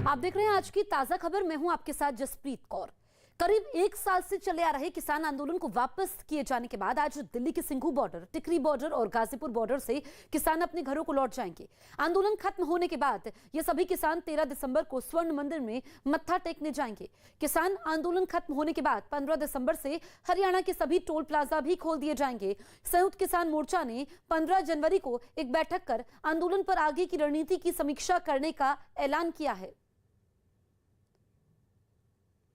आप देख रहे हैं आज की ताजा खबर। मैं हूं आपके साथ जसप्रीत कौर। करीब 1 साल से चले आ रहे किसान आंदोलन को वापस किए जाने के बाद आज दिल्ली के सिंघू बॉर्डर, टिकरी बॉर्डर और गाजीपुर बॉर्डर से किसान अपने घरों को लौट जाएंगे। आंदोलन खत्म होने के बाद ये सभी किसान 13 दिसंबर को स्वर्ण मंदिर में मत्था टेकने जाएंगे। किसान आंदोलन खत्म होने के बाद 15 दिसंबर से हरियाणा के सभी टोल प्लाजा भी खोल दिए जाएंगे। संयुक्त किसान मोर्चा ने 15 जनवरी को एक बैठक कर आंदोलन पर आगे की रणनीति की समीक्षा करने का ऐलान किया है।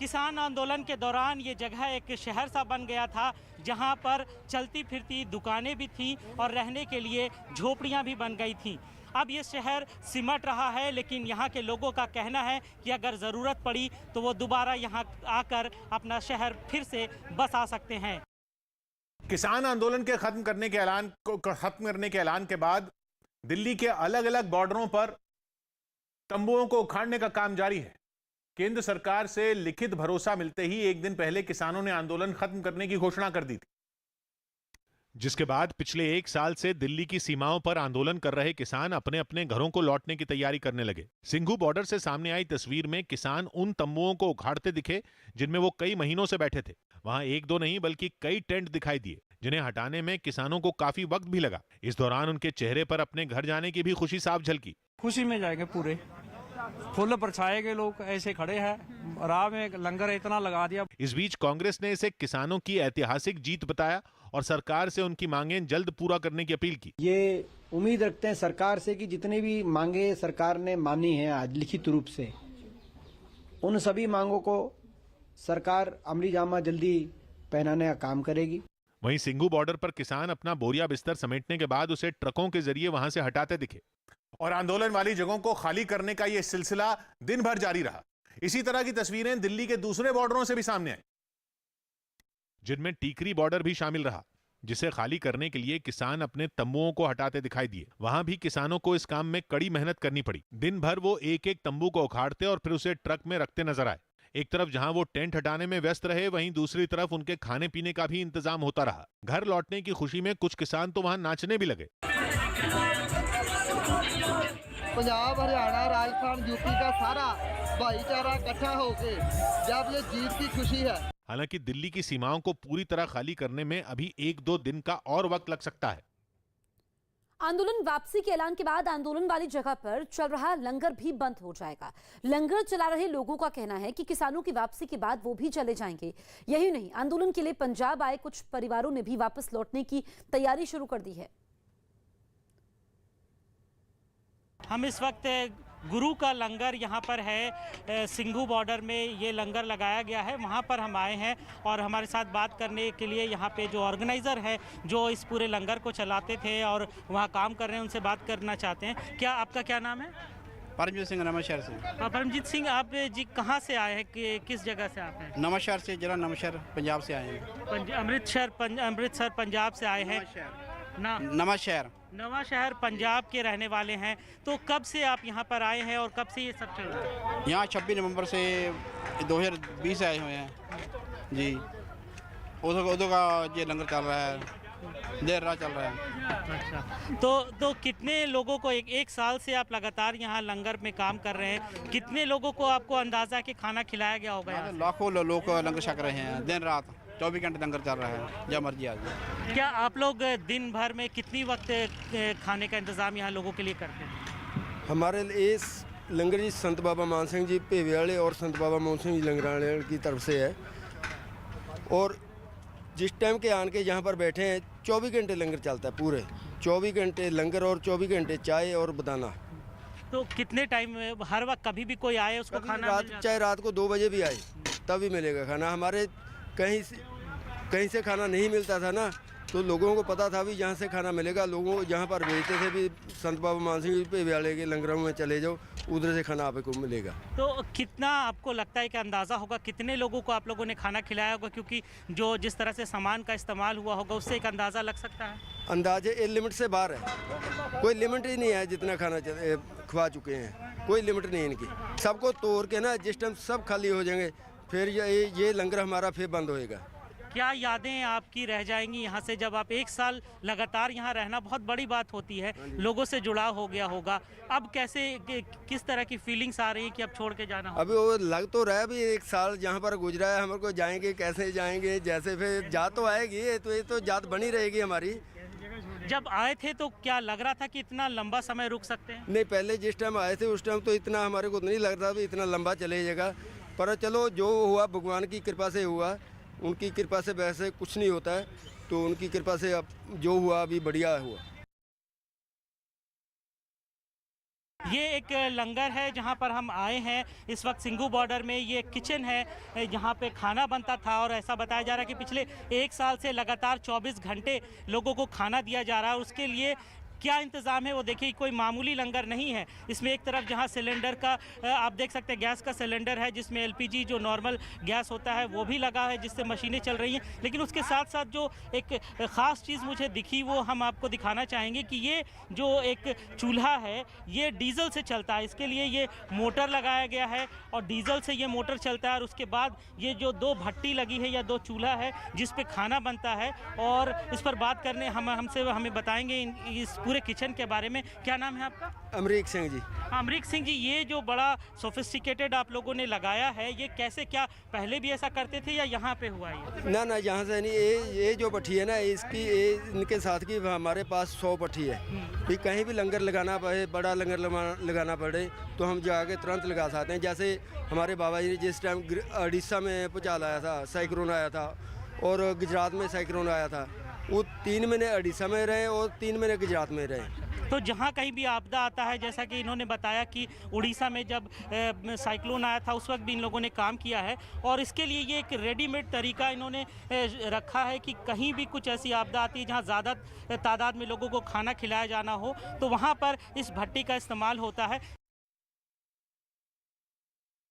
किसान आंदोलन के दौरान ये जगह एक शहर सा बन गया था, जहां पर चलती फिरती दुकानें भी थीं और रहने के लिए झोपड़ियां भी बन गई थीं। अब ये शहर सिमट रहा है, लेकिन यहाँ के लोगों का कहना है कि अगर ज़रूरत पड़ी तो वो दोबारा यहाँ आकर अपना शहर फिर से बसा सकते हैं। किसान आंदोलन के खत्म करने के ऐलान के बाद दिल्ली के अलग अलग बॉर्डरों पर तंबुओं को उखाड़ने का काम जारी है। केंद्र सरकार से लिखित भरोसा मिलते ही एक दिन पहले किसानों ने आंदोलन खत्म करने की घोषणा कर दी थी, जिसके बाद पिछले 1 साल से दिल्ली की सीमाओं पर आंदोलन कर रहे किसान अपने अपने घरों को लौटने की तैयारी करने लगे। सिंघू बॉर्डर से सामने आई तस्वीर में किसान उन तंबुओं को उखाड़ते दिखे जिनमें वो कई महीनों से बैठे थे। वहां एक दो नहीं बल्कि कई टेंट दिखाई दिए, जिन्हें हटाने में किसानों को काफी वक्त भी लगा। इस दौरान उनके चेहरे पर अपने घर जाने की भी खुशी साफ झलकी। खुशी में जाएंगे, पूरे फुल परछाए के लोग ऐसे खड़े हैं, राह में लंगर इतना लगा दिया। इस बीच कांग्रेस ने इसे किसानों की ऐतिहासिक जीत बताया और सरकार से उनकी मांगें जल्द पूरा करने की अपील की। ये उम्मीद रखते हैं सरकार से कि जितनी भी मांगे सरकार ने मानी है आज लिखित रूप से, उन सभी मांगों को सरकार अमली जामा जल्दी पहनाने का काम करेगी। वहीं सिंघू बॉर्डर पर किसान अपना बोरिया बिस्तर समेटने के बाद उसे ट्रकों के जरिए वहां से हटाते दिखे और आंदोलन वाली जगहों को खाली करने का यह सिलसिला दिन भर जारी रहा। इसी तरह की तस्वीरें दिल्ली के दूसरे बॉर्डरों से भी सामने आई, जिनमें टीकरी बॉर्डर भी शामिल रहा, जिसे खाली करने के लिए किसान अपने तंबुओं को हटाते दिखाई दिए। वहां भी किसानों को इस काम में कड़ी मेहनत करनी पड़ी। दिन भर वो एक एक तंबू को उखाड़ते और फिर उसे ट्रक में रखते नजर आए। एक तरफ जहां वो टेंट हटाने में व्यस्त रहे, वहीं दूसरी तरफ उनके खाने पीने का भी इंतजाम होता रहा। घर लौटने की खुशी में कुछ किसान तो वहां नाचने भी लगे। पंजाब, हरियाणा, राजस्थान, यूपी का सारा भाईचारा इकट्ठा होके जब ये जीत की खुशी है। हालांकि दिल्ली की सीमाओं को पूरी तरह खाली करने में अभी 1-2 दिन का और वक्त लग सकता है। आंदोलन वापसी के ऐलान के बाद आंदोलन वाली जगह पर चल रहा लंगर भी बंद हो जाएगा। लंगर चला रहे लोगों का कहना है कि किसानों की वापसी के बाद वो भी चले जाएंगे। यही नहीं, आंदोलन के लिए पंजाब आए कुछ परिवारों ने भी वापस लौटने की तैयारी शुरू कर दी है। हम इस वक्त गुरु का लंगर यहाँ पर है, सिंघू बॉर्डर में ये लंगर लगाया गया है, वहाँ पर हम आए हैं और हमारे साथ बात करने के लिए यहाँ पे जो ऑर्गेनाइज़र है, जो इस पूरे लंगर को चलाते थे और वहाँ काम कर रहे हैं, उनसे बात करना चाहते हैं। क्या आपका क्या नाम है? परमजीत सिंह, नवांशहर से। परमजीत सिंह, आप जी कहाँ से आए हैं, किस जगह से आप हैं? नवांशहर से, जिला नवांशहर, पंजाब से आए हैं। अमृतसर पंजाब से आए हैं। नवा शहर पंजाब के रहने वाले हैं। तो कब से आप यहाँ पर आए हैं और कब से ये सब चल रहा है? यहाँ 26 नवंबर से 2020 से आए हुए हैं जी। उधर का ये लंगर चल रहा है, देर रात चल रहा है। अच्छा, तो कितने लोगों को एक साल से आप लगातार यहाँ लंगर में काम कर रहे हैं, कितने लोगों को आपको अंदाजा कि खाना खिलाया गया होगा? लाखों लोग लंगर छक रहे हैं, दिन रात 24 घंटे लंगर चल रहा है, जब मर्जी आ जाए। क्या आप लोग दिन भर में कितनी वक्त खाने का इंतज़ाम यहाँ लोगों के लिए करते हैं? हमारे इस लंगर जी संत बाबा मान सिंह जी भेवे वाले और संत बाबा मोहन सिंह जी लंगर वाले की तरफ से है। और जिस टाइम के आन के यहाँ पर बैठे हैं 24 घंटे लंगर चलता है, पूरे 24 घंटे लंगर और 24 घंटे चाय और बदाना। तो कितने टाइम में, हर वक्त कभी भी कोई आए उसको खाना चाहे रात को 2 बजे भी आए तभी मिलेगा खाना। हमारे कहीं से खाना नहीं मिलता था ना, तो लोगों को पता था भी यहाँ से खाना मिलेगा। लोगों यहाँ पर भेजते थे भी संत बाबा मान सिंह जी भेवे वाले के लंगरों में चले जाओ, उधर से खाना आपको मिलेगा। तो कितना आपको लगता है कि अंदाज़ा होगा कितने लोगों को आप लोगों ने खाना खिलाया होगा? क्योंकि जो जिस तरह से सामान का इस्तेमाल हुआ होगा उससे एक अंदाज़ा लग सकता है। अंदाजे लिमिट से बाहर है, कोई लिमिट ही नहीं है। जितना खाना खवा चुके हैं, कोई लिमिट नहीं इनकी। सबको तोड़ के ना जिस टाइम सब खाली हो जाएंगे, फिर ये लंगर हमारा फिर बंद होएगा। क्या यादें आपकी रह जाएंगी यहाँ से जब आप एक साल लगातार यहाँ रहना बहुत बड़ी बात होती है, लोगों से जुड़ाव हो गया होगा। अब कैसे किस तरह की फीलिंग्स आ रही है कि अब छोड़ के जाना होगा? अभी वो लग तो रहा है, अभी एक साल जहाँ पर गुजरा है, हमारे को जाएंगे कैसे जाएंगे, जैसे फिर जात तो आएगी, ये तो जात बनी रहेगी हमारी। जब आए थे तो क्या लग रहा था कि इतना लंबा समय रुक सकते हैं? नहीं, पहले जिस टाइम आए थे उस टाइम तो इतना हमारे को नहीं लग रहा था इतना लंबा चले जाएगा, पर चलो जो हुआ भगवान की कृपा से हुआ, उनकी कृपा से वैसे कुछ नहीं होता है, तो उनकी कृपा से अब जो हुआ अभी बढ़िया हुआ। ये एक लंगर है जहां पर हम आए हैं इस वक्त सिंघू बॉर्डर में। ये किचन है जहां पे खाना बनता था और ऐसा बताया जा रहा है कि पिछले एक साल से लगातार 24 घंटे लोगों को खाना दिया जा रहा है। उसके लिए क्या इंतज़ाम है वो देखिए, कोई मामूली लंगर नहीं है। इसमें एक तरफ जहां सिलेंडर का आप देख सकते हैं गैस का सिलेंडर है, जिसमें एलपीजी जो नॉर्मल गैस होता है वो भी लगा है, जिससे मशीनें चल रही हैं। लेकिन उसके साथ साथ जो एक ख़ास चीज़ मुझे दिखी वो हम आपको दिखाना चाहेंगे कि ये जो एक चूल्हा है ये डीजल से चलता है। इसके लिए ये मोटर लगाया गया है और डीजल से ये मोटर चलता है। और उसके बाद ये जो 2 भट्टी लगी है या 2 चूल्हा है जिस पे खाना बनता है, और इस पर बात करने हमें बताएंगे इस पूरे किचन के बारे में। क्या नाम है आपका? अमरीक सिंह जी। अमरीक सिंह जी, ये जो बड़ा सोफिस्टिकेटेड आप लोगों ने लगाया है, ये कैसे, क्या पहले भी ऐसा करते थे या यहाँ पे हुआ ये? ना यहाँ से नहीं, ये जो पट्टी है ना इसकी, इनके साथ की हमारे पास 100 पट्टी है। भी कहीं भी लंगर लगाना पड़े, बड़ा लंगर लगाना पड़े तो हम जाके तुरंत लगा सकते हैं। जैसे हमारे बाबा जी जिस टाइम उड़ीसा में भूचाल आया था, साइक्लोन आया था, और गुजरात में साइक्लोन आया था, वो 3 महीने उड़ीसा में रहे और 3 महीने गुजरात में रहे। तो जहाँ कहीं भी आपदा आता है, जैसा कि इन्होंने बताया कि उड़ीसा में जब साइक्लोन आया था उस वक्त भी इन लोगों ने काम किया है, और इसके लिए ये एक रेडीमेड तरीका इन्होंने रखा है कि कहीं भी कुछ ऐसी आपदा आती है जहाँ ज़्यादा तादाद में लोगों को खाना खिलाया जाना हो तो वहाँ पर इस भट्टी का इस्तेमाल होता है।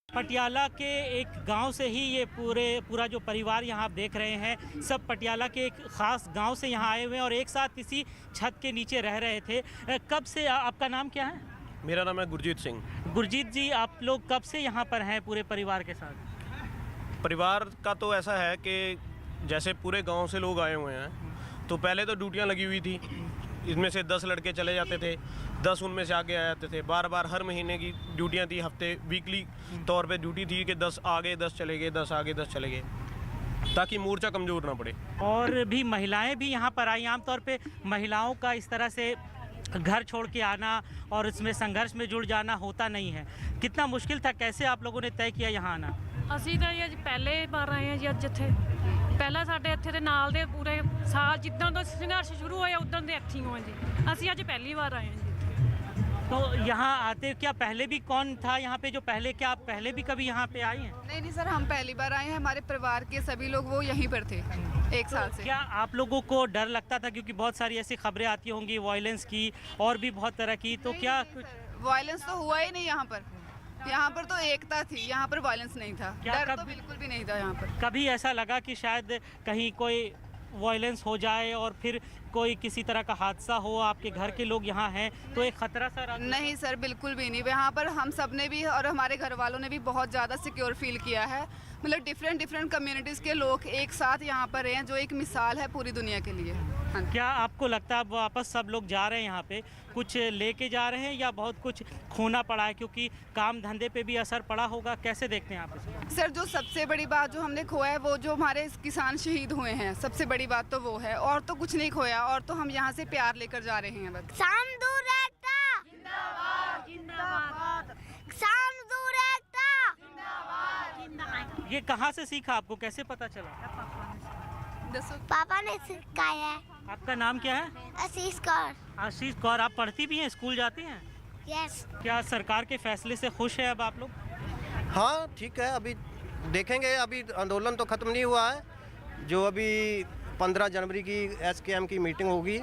पटियाला के एक गांव से ही ये पूरा जो परिवार यहाँ आप देख रहे हैं, सब पटियाला के एक ख़ास गांव से यहाँ आए हुए हैं और एक साथ इसी छत के नीचे रह रहे थे। कब से, आपका नाम क्या है? मेरा नाम है गुरजीत सिंह। गुरजीत जी, आप लोग कब से यहाँ पर हैं पूरे परिवार के साथ? परिवार का तो ऐसा है कि जैसे पूरे गांव से लोग आए हुए हैं, तो पहले तो ड्यूटियाँ लगी हुई थी, इसमें से 10 लड़के चले जाते थे, 10 उनमें से आगे आ जाते थे। बार बार हर महीने की ड्यूटियाँ थी, हफ्ते वीकली तौर पे ड्यूटी थी कि 10 आगे 10 चले गए, 10 आगे 10 चले गए, ताकि मोर्चा कमज़ोर ना पड़े। और भी महिलाएं भी यहाँ पर आई। आमतौर पे महिलाओं का इस तरह से घर छोड़ के आना और इसमें संघर्ष में जुड़ जाना होता नहीं है। कितना मुश्किल था, कैसे आप लोगों ने तय किया यहाँ आना? ਅਸੀਂ ਤਾਂ ਜੀ ਅੱਜ ਪਹਿਲੇ ਵਾਰ ਆਏ ਹਾਂ ਜੀ। ਅੱਜ ਇੱਥੇ ਪਹਿਲਾਂ ਸਾਡੇ ਇੱਥੇ ਦੇ ਨਾਲ ਦੇ ਪੂਰੇ ਸਾਲ ਜਿੱਦਾਂ ਤੋਂ ਸੰਘਰਸ਼ ਸ਼ੁਰੂ ਹੋਇਆ ਉਦੋਂ ਦੇ ਇੱਥੇ ਹੀ ਹਾਂ ਜੀ। ਅਸੀਂ ਅੱਜ ਪਹਿਲੀ ਵਾਰ ਆਏ ਹਾਂ जी। तो यहाँ आते क्या पहले भी कौन था यहाँ पे जो पहले, क्या आप पहले भी कभी यहाँ पे आई हैं? नहीं सर, हम पहली बार आए हैं। हमारे परिवार के सभी लोग वो यहीं पर थे 1 साल से। क्या आप लोगों को डर लगता था, क्योंकि बहुत सारी ऐसी खबरें आती होंगी वायलेंस की और भी बहुत तरह की, तो क्या वायलेंस तो हुआ ही नहीं यहाँ पर। यहाँ पर तो एकता थी, यहाँ पर वायलेंस नहीं था। डर तो बिल्कुल भी नहीं था यहाँ पर। कभी ऐसा लगा कि शायद कहीं कोई वायलेंस हो जाए और फिर कोई किसी तरह का हादसा हो, आपके घर के लोग यहाँ हैं, तो एक खतरा सर? नहीं सर, बिल्कुल भी नहीं। यहाँ पर हम सब ने भी और हमारे घर वालों ने भी बहुत ज़्यादा सिक्योर फील किया है। मतलब डिफरेंट कम्युनिटीज़ के लोग एक साथ यहाँ पर हैं, जो एक मिसाल है पूरी दुनिया के लिए। हाँ। क्या आपको लगता है वापस सब लोग जा रहे हैं यहाँ पे, कुछ लेके जा रहे हैं या बहुत कुछ खोना पड़ा है, क्योंकि काम धंधे पे भी असर पड़ा होगा? कैसे देखते हैं आप इसे? सर, जो सबसे बड़ी बात जो हमने खोया है वो जो हमारे किसान शहीद हुए हैं, सबसे बड़ी बात तो वो है। और तो कुछ नहीं खोया, और तो हम यहाँ से प्यार लेकर जा रहे हैं बस। ये कहाँ से सीखा, आपको कैसे पता चला? पापा ने सिखाया है। आपका नाम क्या है? आशीष कौर। आशीष कौर। आप पढ़ती भी हैं, स्कूल जाती हैं? यस। क्या सरकार के फैसले से खुश है अब आप लोग? हाँ ठीक है, अभी देखेंगे। अभी आंदोलन तो ख़त्म नहीं हुआ है। जो अभी 15 जनवरी की SKM की मीटिंग होगी,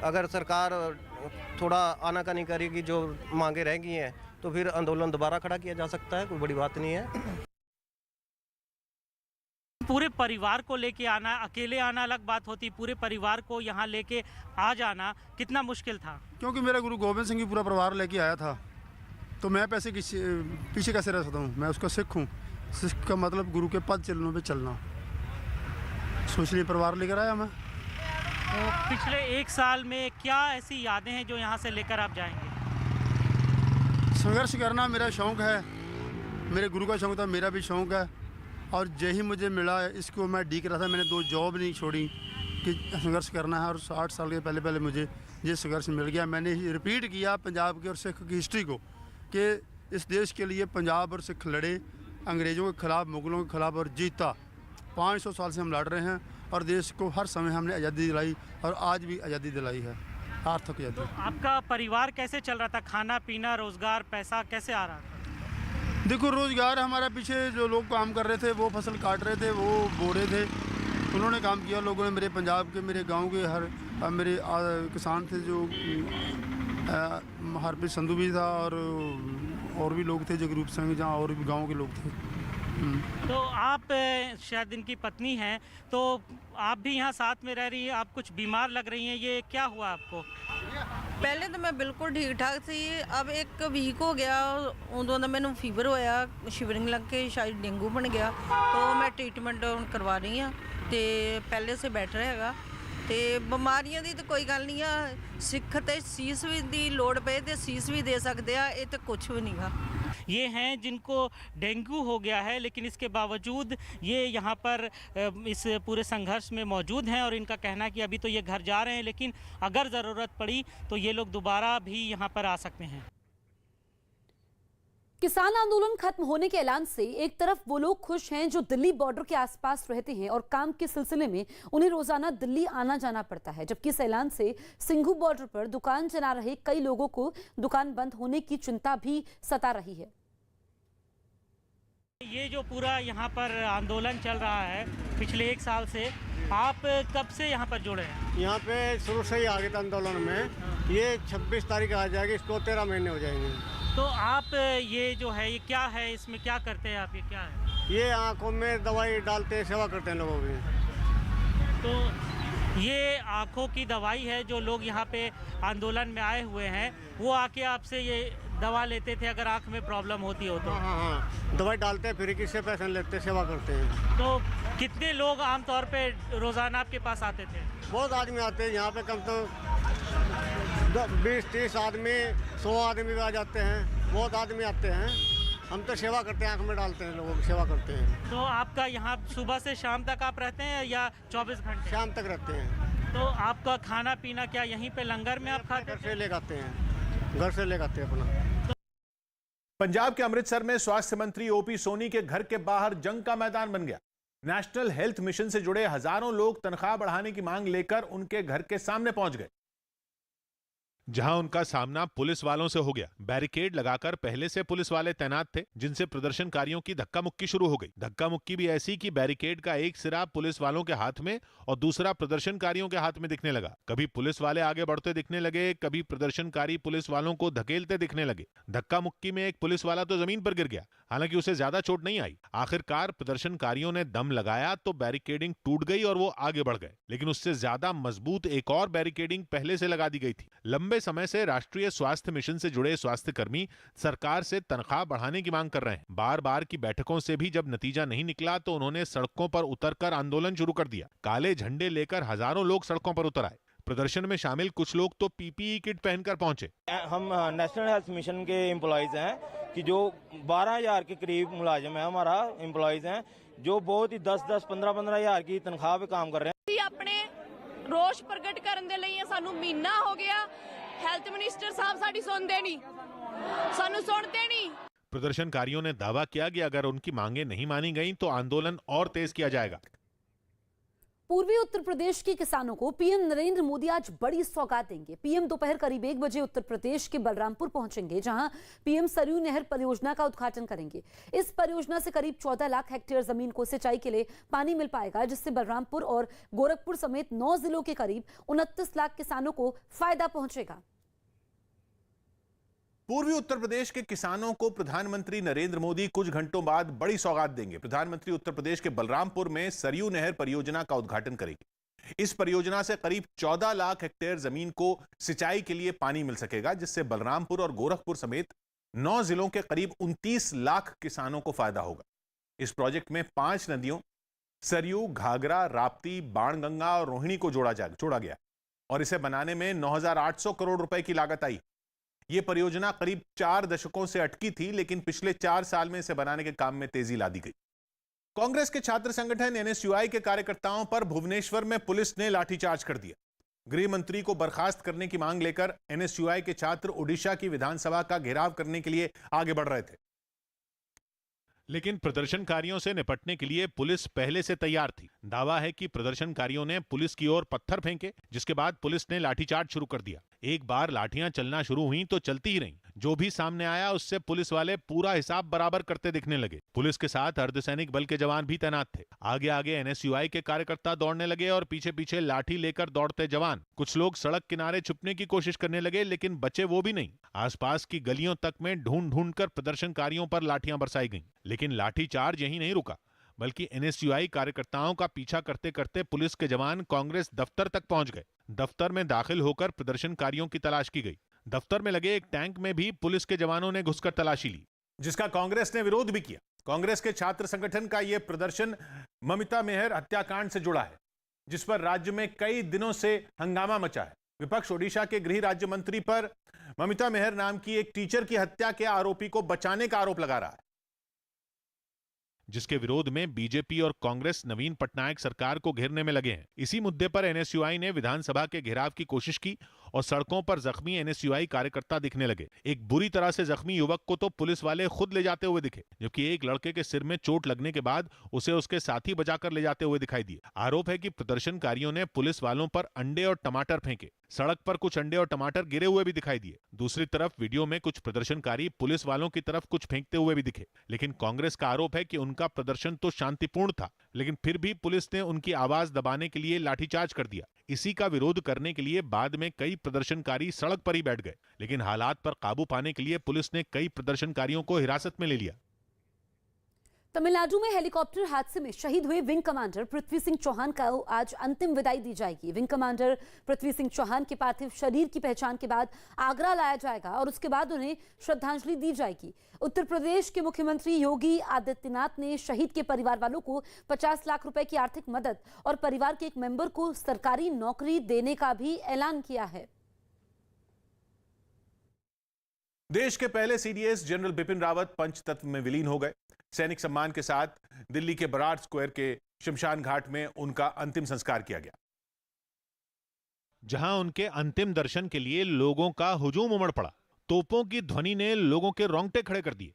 अगर सरकार थोड़ा आनाकानी करेगी, जो मांगे रह गई हैं, तो फिर आंदोलन दोबारा खड़ा किया जा सकता है। कोई बड़ी बात नहीं है। पूरे परिवार को लेके आना, अकेले आना अलग बात होती, पूरे परिवार को यहाँ लेके आ जाना कितना मुश्किल था? क्योंकि मेरा गुरु गोविंद सिंह ही पूरा परिवार लेके आया था, तो मैं पीछे कैसे रह सकता हूँ? मैं उसका सिख हूँ। सिख का मतलब गुरु के पद चरणों पे चलना। सोशली परिवार लेकर आया मैं। तो पिछले 1 साल में क्या ऐसी यादें हैं जो यहाँ से लेकर आप जाएंगे? संघर्ष करना मेरा शौक़ है, मेरे गुरु का शौक़ था, मेरा भी शौक़ है, और यही मुझे मिला है, इसको मैं डीक रहा था। मैंने 2 जॉब नहीं छोड़ी कि संघर्ष करना है, और 60 साल के पहले मुझे ये संघर्ष मिल गया। मैंने रिपीट किया पंजाब की और सिख की हिस्ट्री को कि इस देश के लिए पंजाब और सिख लड़े, अंग्रेज़ों के ख़िलाफ़, मुग़लों के ख़िलाफ़, और जीता। 500 साल से हम लड़ रहे हैं और देश को हर समय हमने आज़ादी दिलाई, और आज भी आज़ादी दिलाई है, आर्थिक आज़ादी। तो आपका परिवार कैसे चल रहा था? खाना पीना, रोज़गार, पैसा कैसे आ रहा था? देखो, रोज़गार हमारा, पीछे जो लोग काम कर रहे थे वो फसल काट रहे थे, वो बो रहे थे, उन्होंने काम किया। लोगों ने, मेरे पंजाब के, मेरे गांव के मेरे किसान थे जो हरप्रीत संधू भी था, और भी लोग थे, जगरूप सिंह, जहाँ और भी गाँव के लोग थे। तो आप शायद इनकी पत्नी हैं, तो आप भी यहाँ साथ में रह रही हैं, आप कुछ बीमार लग रही हैं, ये क्या हुआ आपको? पहले तो मैं बिल्कुल ठीक ठाक थी, अब 1 वीक हो गया, उदों ਦਾ ਮੈਨੂੰ ਫੀਵਰ ਹੋਇਆ, ਸ਼ਿਵਰਿੰਗ ਲੱਗ ਕੇ ਸ਼ਾਇਦ ਡੇਂਗੂ ਬਣ ਗਿਆ, तो मैं ट्रीटमेंट ਹੁਣ ਕਰਵਾ ਰਹੀ ਹਾਂ ਤੇ ਪਹਿਲੇ ਸੇ ਬੈਟਰ ਹੈਗਾ। ਤੇ ਬਿਮਾਰੀਆਂ ਦੀ ਤਾਂ ਕੋਈ ਗੱਲ ਨਹੀਂ ਆ, ਸਿੱਖ ਤੇ ਸੀਸ ਵੀ ਦੀ ਲੋੜ ਪਏ ਤੇ ਸੀਸ ਵੀ ਦੇ ਸਕਦੇ ਆ, ਇਹ ਤੇ ਕੁਝ ਵੀ ਨਹੀਂਗਾ। ये हैं जिनको डेंगू हो गया है, लेकिन इसके बावजूद ये यहाँ पर इस पूरे संघर्ष में मौजूद हैं, और इनका कहना है कि अभी तो ये घर जा रहे हैं, लेकिन अगर ज़रूरत पड़ी तो ये लोग दोबारा भी यहाँ पर आ सकते हैं। किसान आंदोलन खत्म होने के ऐलान से एक तरफ वो लोग खुश हैं जो दिल्ली बॉर्डर के आसपास रहते हैं और काम के सिलसिले में उन्हें रोजाना दिल्ली आना जाना पड़ता है, जबकि इस ऐलान से सिंघू बॉर्डर पर दुकान चला रहे कई लोगों को दुकान बंद होने की चिंता भी सता रही है। ये जो पूरा यहाँ पर आंदोलन चल रहा है पिछले 1 साल से, आप कब से यहाँ पर जुड़े हैं? यहाँ पे शुरू से ही आ गए थे आंदोलन में, ये 26 तारीख आ जाएगी, इसको 13 महीने हो जाएंगे। तो आप ये जो है, ये क्या है, इसमें क्या करते हैं आप, ये क्या है? ये आंखों में दवाई डालते हैं, सेवा करते हैं लोगों की। तो ये आँखों की दवाई है, जो लोग यहाँ पे आंदोलन में आए हुए हैं वो आके आपसे ये दवा लेते थे अगर आँख में प्रॉब्लम होती हो तो? हाँ, दवाई डालते हैं, फिर किससे पैसे लेते हैं, सेवा करते हैं। तो कितने लोग आमतौर पे रोज़ाना आपके पास आते थे? बहुत आदमी आते हैं यहाँ पे, कम तो 20-30 आदमी, 100 आदमी भी आ जाते हैं, बहुत आदमी आते हैं। हम तो सेवा करते हैं, आँख में डालते हैं, लोगों की सेवा करते हैं। तो आपका यहाँ सुबह से शाम तक आप रहते हैं या 24 घंटे? शाम तक रहते हैं। तो आपका खाना पीना क्या यहीं पे लंगर में आप खाते? घर से ले आते हैं, घर से ले आते हैं अपना। पंजाब के अमृतसर में स्वास्थ्य मंत्री ओपी सोनी के घर के बाहर जंग का मैदान बन गया। नेशनल हेल्थ मिशन से जुड़े हजारों लोग तनख्वाह बढ़ाने की मांग लेकर उनके घर के सामने पहुंच गए, जहां उनका सामना पुलिस वालों से हो गया। बैरिकेड लगाकर पहले से पुलिस वाले तैनात थे, जिनसे प्रदर्शनकारियों की धक्का मुक्की शुरू हो गई। धक्का मुक्की भी ऐसी कि बैरिकेड का एक सिरा पुलिस वालों के हाथ में और दूसरा प्रदर्शनकारियों के हाथ में दिखने लगा। कभी पुलिस वाले आगे बढ़ते दिखने लगे, कभी प्रदर्शनकारी पुलिस वालों को धकेलते दिखने लगे। धक्का मुक्की में एक पुलिस वाला तो जमीन पर गिर गया, हालांकि उसे ज्यादा चोट नहीं आई। आखिरकार प्रदर्शनकारियों ने दम लगाया तो बैरिकेडिंग टूट गई और वो आगे बढ़ गए, लेकिन उससे ज्यादा मजबूत एक और बैरिकेडिंग पहले से लगा दी गई थी। लंबे समय से राष्ट्रीय स्वास्थ्य मिशन से जुड़े स्वास्थ्य कर्मी सरकार से तनख्वाह बढ़ाने की मांग कर रहे हैं। बार बार की बैठकों से भी जब नतीजा नहीं निकला तो उन्होंने सड़कों पर उतरकर आंदोलन शुरू कर दिया। काले झंडे लेकर हजारों लोग सड़कों पर उतर आए। प्रदर्शन में शामिल कुछ लोग तो पीपीई किट पहनकर पहुंचे। हम नेशनल हेल्थ मिशन के एम्प्लॉयज हैं कि जो 12,000 के करीब मुलाजिम है, हमारा एम्प्लॉयज हैं जो बहुत ही 10-10, 15-15 हज़ार की तनख्वाह पे काम कर रहे हैं। अपने रोष प्रगट करने के लिए सानू महीना हो गया, हेल्थ मिनिस्टर साहब साडी सुनते नहीं, सानू सुनते नहीं। प्रदर्शनकारियों ने दावा किया कि अगर उनकी मांगे नहीं मानी गई तो आंदोलन और तेज किया जाएगा। पूर्वी उत्तर प्रदेश के किसानों को पीएम नरेंद्र मोदी आज बड़ी सौगात देंगे। पीएम दोपहर करीब 1 बजे उत्तर प्रदेश के बलरामपुर पहुंचेंगे, जहां पीएम सरयू नहर परियोजना का उद्घाटन करेंगे। इस परियोजना से करीब 14 लाख हेक्टेयर जमीन को सिंचाई के लिए पानी मिल पाएगा, जिससे बलरामपुर और गोरखपुर समेत 9 जिलों के करीब 29 लाख किसानों को फायदा पहुंचेगा। पूर्वी उत्तर प्रदेश के किसानों को प्रधानमंत्री नरेंद्र मोदी कुछ घंटों बाद बड़ी सौगात देंगे। प्रधानमंत्री उत्तर प्रदेश के बलरामपुर में सरयू नहर परियोजना का उद्घाटन करेंगे। इस परियोजना से करीब 14 लाख हेक्टेयर जमीन को सिंचाई के लिए पानी मिल सकेगा, जिससे बलरामपुर और गोरखपुर समेत 9 जिलों के करीब 29 लाख किसानों को फायदा होगा। इस प्रोजेक्ट में 5 नदियों सरयू, घाघरा, राप्ती, बाणगंगा और रोहिणी को जोड़ा गया और इसे बनाने में 9,800 करोड़ रुपए की लागत आई। यह परियोजना करीब 4 दशकों से अटकी थी, लेकिन पिछले 4 साल में इसे बनाने के काम में तेजी ला दी गई। कांग्रेस के छात्र संगठन एनएसयूआई के कार्यकर्ताओं पर भुवनेश्वर में पुलिस ने लाठीचार्ज कर दिया। गृह मंत्री को बर्खास्त करने की मांग लेकर एनएसयूआई के छात्र ओडिशा की विधानसभा का घेराव करने के लिए आगे बढ़ रहे थे, लेकिन प्रदर्शनकारियों से निपटने के लिए पुलिस पहले से तैयार थी। दावा है कि प्रदर्शनकारियों ने पुलिस की ओर पत्थर फेंके, जिसके बाद पुलिस ने लाठीचार्ज शुरू कर दिया। एक बार लाठियां चलना शुरू हुई तो चलती ही रहीं। जो भी सामने आया उससे पुलिस वाले पूरा हिसाब बराबर करते दिखने लगे। पुलिस के साथ अर्धसैनिक बल के जवान भी तैनात थे। आगे आगे एनएसयूआई के कार्यकर्ता दौड़ने लगे और पीछे पीछे लाठी लेकर दौड़ते जवान। कुछ लोग सड़क किनारे छुपने की कोशिश करने लगे, लेकिन बचे वो भी नहीं। आसपास की गलियों तक में ढूंढ ढूंढ कर प्रदर्शनकारियों पर लाठियां बरसाई गईं। लेकिन लाठीचार्ज यहीं नहीं रुका, बल्कि एनएसयूआई कार्यकर्ताओं का पीछा करते करते पुलिस के जवान कांग्रेस दफ्तर तक पहुंच गए। दफ्तर में दाखिल होकर प्रदर्शनकारियों की तलाश की गई। दफ्तर में लगे एक टैंक में भी पुलिस के जवानों ने घुसकर तलाशी ली, जिसका कांग्रेस ने विरोध भी किया। कांग्रेस के छात्र संगठन का यह प्रदर्शन ममिता मेहर हत्याकांड से जुड़ा है, जिस पर राज्य में कई दिनों से हंगामा मचा है। विपक्ष ओडिशा के गृह राज्य मंत्री पर ममिता मेहर नाम की एक टीचर की हत्या के आरोपी को बचाने का आरोप लगा रहा है, जिसके विरोध में बीजेपी और कांग्रेस नवीन पटनायक सरकार को घेरने में लगे हैं। इसी मुद्दे पर एनएसयूआई ने विधानसभा के घेराव की कोशिश की और सड़कों पर जख्मी एनएसयूआई कार्यकर्ता दिखने लगे। एक बुरी तरह से जख्मी युवक को तो पुलिस वाले खुद ले जाते हुए दिखे, जबकि एक लड़के के सिर में चोट लगने के बाद उसे उसके साथी बचाकर ले जाते हुए दिखाई दिए। आरोप है कि प्रदर्शनकारियों ने पुलिस वालों पर अंडे और टमाटर फेंके। सड़क पर कुछ अंडे और टमाटर गिरे हुए भी दिखाई दिए। दूसरी तरफ वीडियो में कुछ प्रदर्शनकारी पुलिस वालों की तरफ कुछ फेंकते हुए भी दिखे। लेकिन कांग्रेस का आरोप है कि उनका प्रदर्शन तो शांतिपूर्ण था, लेकिन फिर भी पुलिस ने उनकी आवाज दबाने के लिए लाठीचार्ज कर दिया। इसी का विरोध करने के लिए बाद में कई प्रदर्शनकारी सड़क पर ही बैठ गए, लेकिन हालात पर काबू पाने के लिए पुलिस ने कई प्रदर्शनकारियों को हिरासत में ले लिया। तमिलनाडु में हेलीकॉप्टर हादसे में शहीद हुए विंग कमांडर पृथ्वी सिंह चौहान का आज अंतिम विदाई दी जाएगी। विंग कमांडर पृथ्वी सिंह चौहान के पार्थिव शरीर की पहचान के बाद आगरा लाया जाएगा और उसके बाद उन्हें श्रद्धांजलि दी जाएगी। उत्तर प्रदेश के मुख्यमंत्री योगी आदित्यनाथ ने शहीद के परिवार वालों को 50 लाख रुपए की आर्थिक मदद और परिवार के एक मेंबर को सरकारी नौकरी देने का भी ऐलान किया है। देश के पहले सीडीएस जनरल बिपिन रावत पंचतत्व में विलीन हो गए। सैनिक सम्मान के साथ दिल्ली के बराड़ स्क्वायर के शमशान घाट में उनका अंतिम संस्कार किया गया, जहां उनके अंतिम दर्शन के लिए लोगों का हुजूम उमड़ पड़ा। तोपों की ध्वनि ने लोगों के रोंगटे खड़े कर दिए।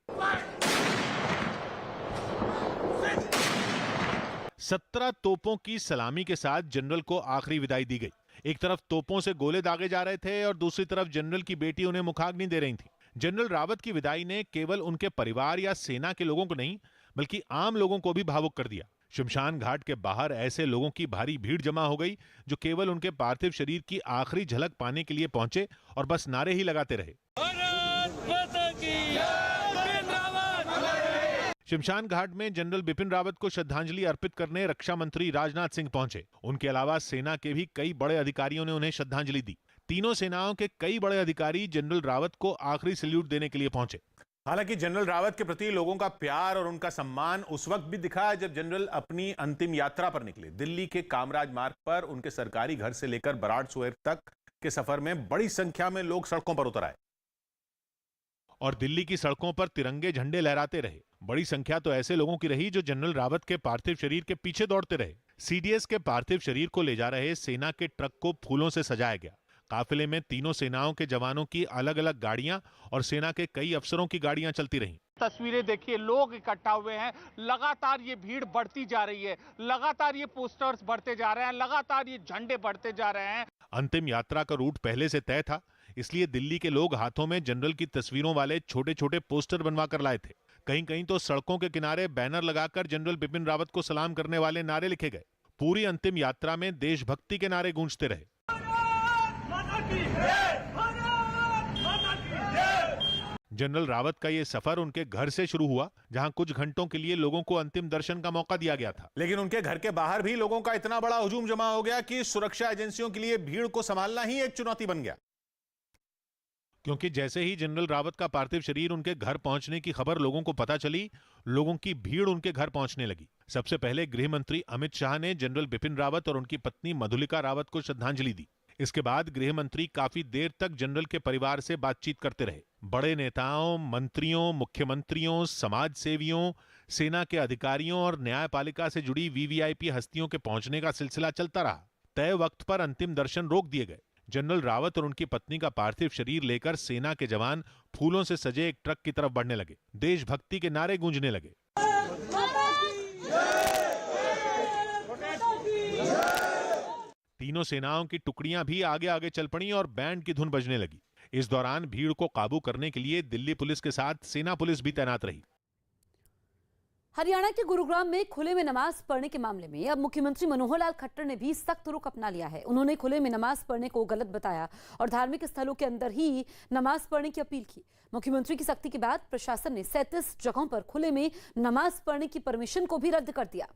17 तोपों की सलामी के साथ जनरल को आखिरी विदाई दी गई। एक तरफ तोपों से गोले दागे जा रहे थे और दूसरी तरफ जनरल की बेटी उन्हें मुखाग्नि दे रही थी। जनरल रावत की विदाई ने केवल उनके परिवार या सेना के लोगों को नहीं, बल्कि आम लोगों को भी भावुक कर दिया। शमशान घाट के बाहर ऐसे लोगों की भारी भीड़ जमा हो गई जो केवल उनके पार्थिव शरीर की आखिरी झलक पाने के लिए पहुंचे और बस नारे ही लगाते रहे। शमशान घाट में जनरल बिपिन रावत को श्रद्धांजलि अर्पित करने रक्षा मंत्री राजनाथ सिंह पहुंचे। उनके अलावा सेना के भी कई बड़े अधिकारियों ने उन्हें श्रद्धांजलि दी। तीनों सेनाओं के कई बड़े अधिकारी जनरल रावत को आखिरी सैल्यूट देने के लिए पहुंचे। हालांकि जनरल रावत के प्रति लोगों का प्यार और उनका सम्मान उस वक्त भी दिखा जब जनरल अपनी अंतिम यात्रा पर निकले। दिल्ली के कामराज मार्ग पर उनके सरकारी घर से लेकर बराड़ स्क्वायर तक के सफर में बड़ी संख्या में लोग सड़कों पर उतर आए और दिल्ली की सड़कों पर तिरंगे झंडे लहराते रहे। बड़ी संख्या तो ऐसे लोगों की रही जो जनरल रावत के पार्थिव शरीर के पीछे दौड़ते रहे। सीडीएस के पार्थिव शरीर को ले जा रहे सेना के ट्रक को फूलों से सजाया गया। काफिले में तीनों सेनाओं के जवानों की अलग अलग गाड़ियां और सेना के कई अफसरों की गाड़ियां चलती रहीं। तस्वीरें देखिए, लोग इकट्ठा हुए हैं। लगातार ये भीड़ बढ़ती जा रही है, लगातार ये पोस्टर्स बढ़ते जा रहे हैं, लगातार ये झंडे बढ़ते जा रहे हैं। अंतिम यात्रा का रूट पहले से तय था, इसलिए दिल्ली के लोग हाथों में जनरल की तस्वीरों वाले छोटे छोटे पोस्टर बनवा कर लाए थे। कहीं कहीं तो सड़कों के किनारे बैनर लगाकर जनरल बिपिन रावत को सलाम करने वाले नारे लिखे गए। पूरी अंतिम यात्रा में देशभक्ति के नारे गूंजते रहे। जनरल रावत का यह सफर उनके घर से शुरू हुआ, जहां कुछ घंटों के लिए लोगों को अंतिम दर्शन का मौका दिया गया था। लेकिन उनके घर के बाहर भी लोगों का इतना बड़ा हुजूम जमा हो गया कि सुरक्षा एजेंसियों के लिए भीड़ को संभालना ही एक चुनौती बन गया। क्योंकि जैसे ही जनरल रावत का पार्थिव शरीर उनके घर पहुंचने की खबर लोगों को पता चली, लोगों की भीड़ उनके घर पहुंचने लगी। सबसे पहले गृह मंत्री अमित शाह ने जनरल बिपिन रावत और उनकी पत्नी मधुलिका रावत को श्रद्धांजलि दी। इसके बाद गृह मंत्री काफी देर तक जनरल के परिवार से बातचीत करते रहे। बड़े नेताओं, मंत्रियों, मुख्यमंत्रियों, समाज सेवियों, सेना के अधिकारियों और न्यायपालिका से जुड़ी वीवीआईपी हस्तियों के पहुंचने का सिलसिला चलता रहा। तय वक्त पर अंतिम दर्शन रोक दिए गए। जनरल रावत और उनकी पत्नी का पार्थिव शरीर लेकर सेना के जवान फूलों से सजे एक ट्रक की तरफ बढ़ने लगे। देशभक्ति के नारे गूंजने लगे। तीनों सेनाओं की टुकड़ियां भी आगे आगे चल पड़ी और बैंड की धुन बजने लगी। इस दौरान भीड़ को काबू करने के लिए दिल्ली पुलिस के साथ सेना पुलिस भी तैनात रही। हरियाणा के गुरुग्राम में खुले में नमाज पढ़ने के मामले में अब मुख्यमंत्री मनोहर लाल खट्टर ने भी सख्त रुख अपना लिया है। उन्होंने खुले में नमाज पढ़ने को गलत बताया और धार्मिक स्थलों के अंदर ही नमाज पढ़ने की अपील की। मुख्यमंत्री की सख्ती के बाद प्रशासन ने 37 जगहों पर खुले में नमाज पढ़ने की परमिशन को भी रद्द कर दिया।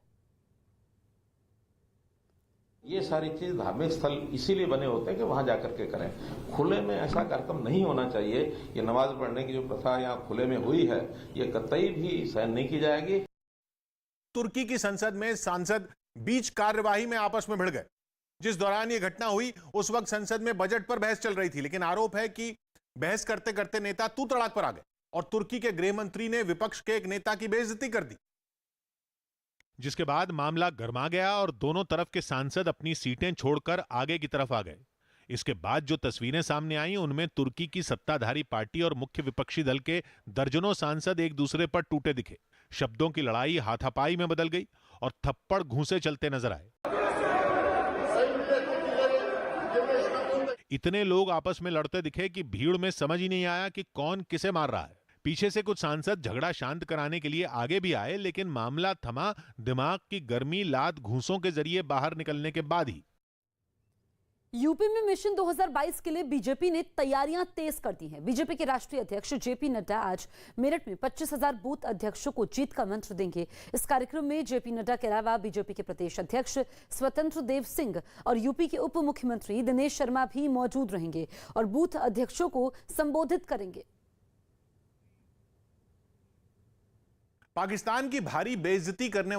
ये सारी चीज धार्मिक स्थल इसीलिए बने होते हैं कि वहां जाकर के करें। खुले में ऐसा कार्यक्रम नहीं होना चाहिए। ये नमाज पढ़ने की जो प्रथा यहाँ खुले में हुई है, ये कतई भी सहन नहीं की जाएगी। तुर्की की संसद में सांसद बीच कार्यवाही में आपस में भिड़ गए। जिस दौरान यह घटना हुई उस वक्त संसद में बजट पर बहस चल रही थी, लेकिन आरोप है कि बहस करते करते नेता तू तड़ाक पर आ गए और तुर्की के गृह मंत्री ने विपक्ष के एक नेता की बेइज्जती कर दी, जिसके बाद मामला गर्मा गया और दोनों तरफ के सांसद अपनी सीटें छोड़कर आगे की तरफ आ गए। इसके बाद जो तस्वीरें सामने आई उनमें तुर्की की सत्ताधारी पार्टी और मुख्य विपक्षी दल के दर्जनों सांसद एक दूसरे पर टूटे दिखे। शब्दों की लड़ाई हाथापाई में बदल गई और थप्पड़ घूंसे चलते नजर आए। इतने लोग आपस में लड़ते दिखे कि भीड़ में समझ ही नहीं आया कि कौन किसे मार रहा है। पीछे से कुछ सांसद झगड़ा शांत कराने के लिए आगे भी आए, लेकिन मामला थमा दिमाग की गर्मी लात घूंसों के जरिए बाहर निकलने के बाद ही। यूपी में मिशन 2022 के लिए बीजेपी ने तैयारियां तेज कर दी हैं। बीजेपी के राष्ट्रीय अध्यक्ष जेपी नड्डा आज मेरठ में 25,000 बूथ अध्यक्षों को जीत का मंत्र देंगे। इस कार्यक्रम में जेपी नड्डा के अलावा बीजेपी के प्रदेश अध्यक्ष स्वतंत्र देव सिंह और यूपी के उप मुख्यमंत्री दिनेश शर्मा भी मौजूद रहेंगे और बूथ अध्यक्षों को संबोधित करेंगे। पाकिस्तान की भारी बेइज्जती करने